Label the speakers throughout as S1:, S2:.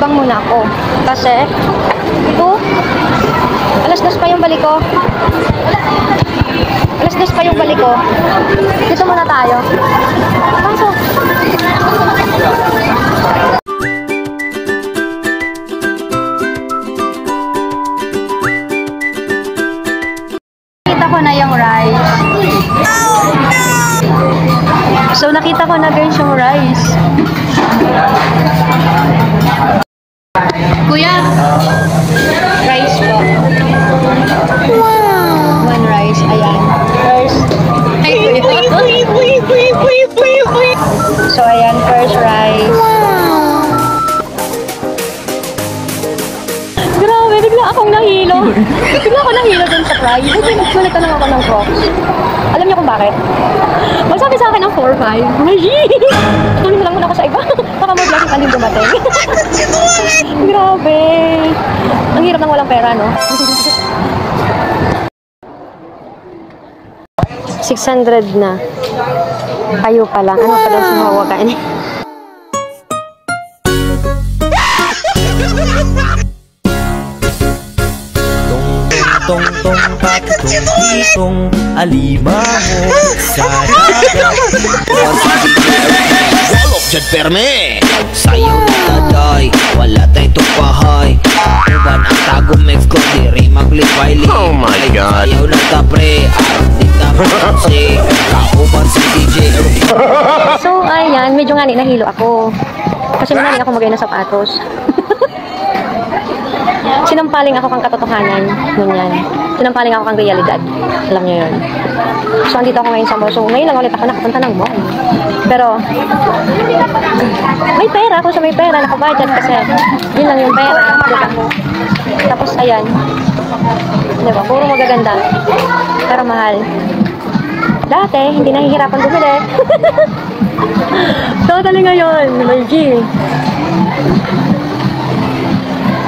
S1: maglibang muna ako. Kasi, alas 2 pa yung balik ko. Alas 2 pa yung balik ko. Dito muna tayo. Pasok. Nakita ko na yung rice. So, nakita ko na guys yung rice. Kuya, rice po. Wow! One rice, ayan. First, ay kuya. So, ayan, first rice. Wow! Grabe, bigla akong nahilo. Bigla ako nahilo dun sa fry. Nagsulit na lang ako ng Crocs. Alam niyo kung bakit? Magsabi sa akin ng 4-5. Tuloy na lang muna ako sa iba. Baka mag-vlog ka din dumating. Grabe. Ang hirap ng walang pera, no? 600 na. Kayo pa lang. Ano pa daw sumawagan?
S2: Tong-tong patutong-titong alimango sa dagat. Walok dyan perme, sa'yo nataday, wala tayo tupahay. Uban ang tagong mix ko, diri maglipay-li. Oh my God. Ayaw na tapre, araw din tamansi, kauban si DJ.
S1: So, ayan, medyo nga nahilo ako. Kasi naman ako magay na sapatos. Sinampaling ako kang katotohanan. Ganyan. Sinampaling ako kang realidad. Alam niyo yun. So, andito ako ngayon sa mall. So, ngayon lang ulit ako nakapunta ng mall. Pero, may pera ako sa may pera. Naka-budget kasi yun lang yung pera. Diba? Tapos, ayan. Diba? Puro magaganda. Pero mahal. Dati, hindi nahihirapan bumili. Totally ngayon. May G.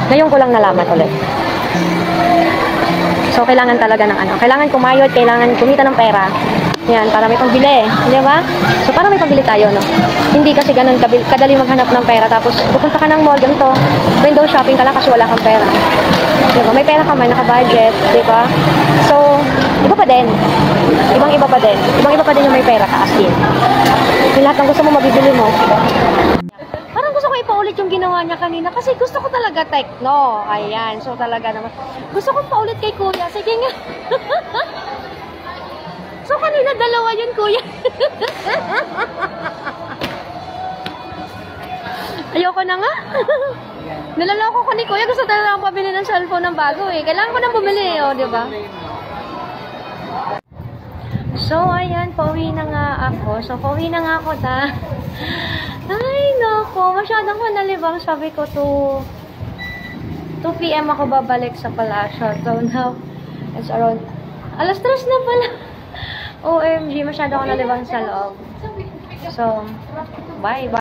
S1: Ngayon ko lang nalaman ulit. So, kailangan talaga ng ano. Kailangan kumayod, kailangan kumita ng pera. Yan, para may pambili. Di ba? So, para may pambili tayo, no? Hindi kasi ganun kadali maghanap ng pera. Tapos, pupunta ka ng mall, ganito. Window shopping ka lang kasi wala kang pera. Di ba? May pera ka man, naka-budget. Di ba? So, iba pa din. Ibang-iba pa din. Ibang-iba pa din yung may pera ka, as in. Yung lahat ng gusto mo, mabibili mo. Parang gusto ko ipaulit yung ginawa niya kanina kasi gusto ko talaga techno. Ayan. So talaga naman. Gusto ko paulit kay kuya. Sige nga. So kanina dalawa yun kuya. Ayoko na nga. Nilaloko ko ni kuya. Gusto talaga akong pabili ng cellphone ng bago eh. Kailangan ko nang bumili eh. O, diba? So ayan. Pauwi na nga ako. So pauwi na nga ako ta. Ay, nako. Masyadong ko nalibang. Sabi ko, 2 PM ako babalik sa Palasyo. So, now, it's around, alas 3 na pala. OMG, masyado ako nalibang sa loob. So, bye.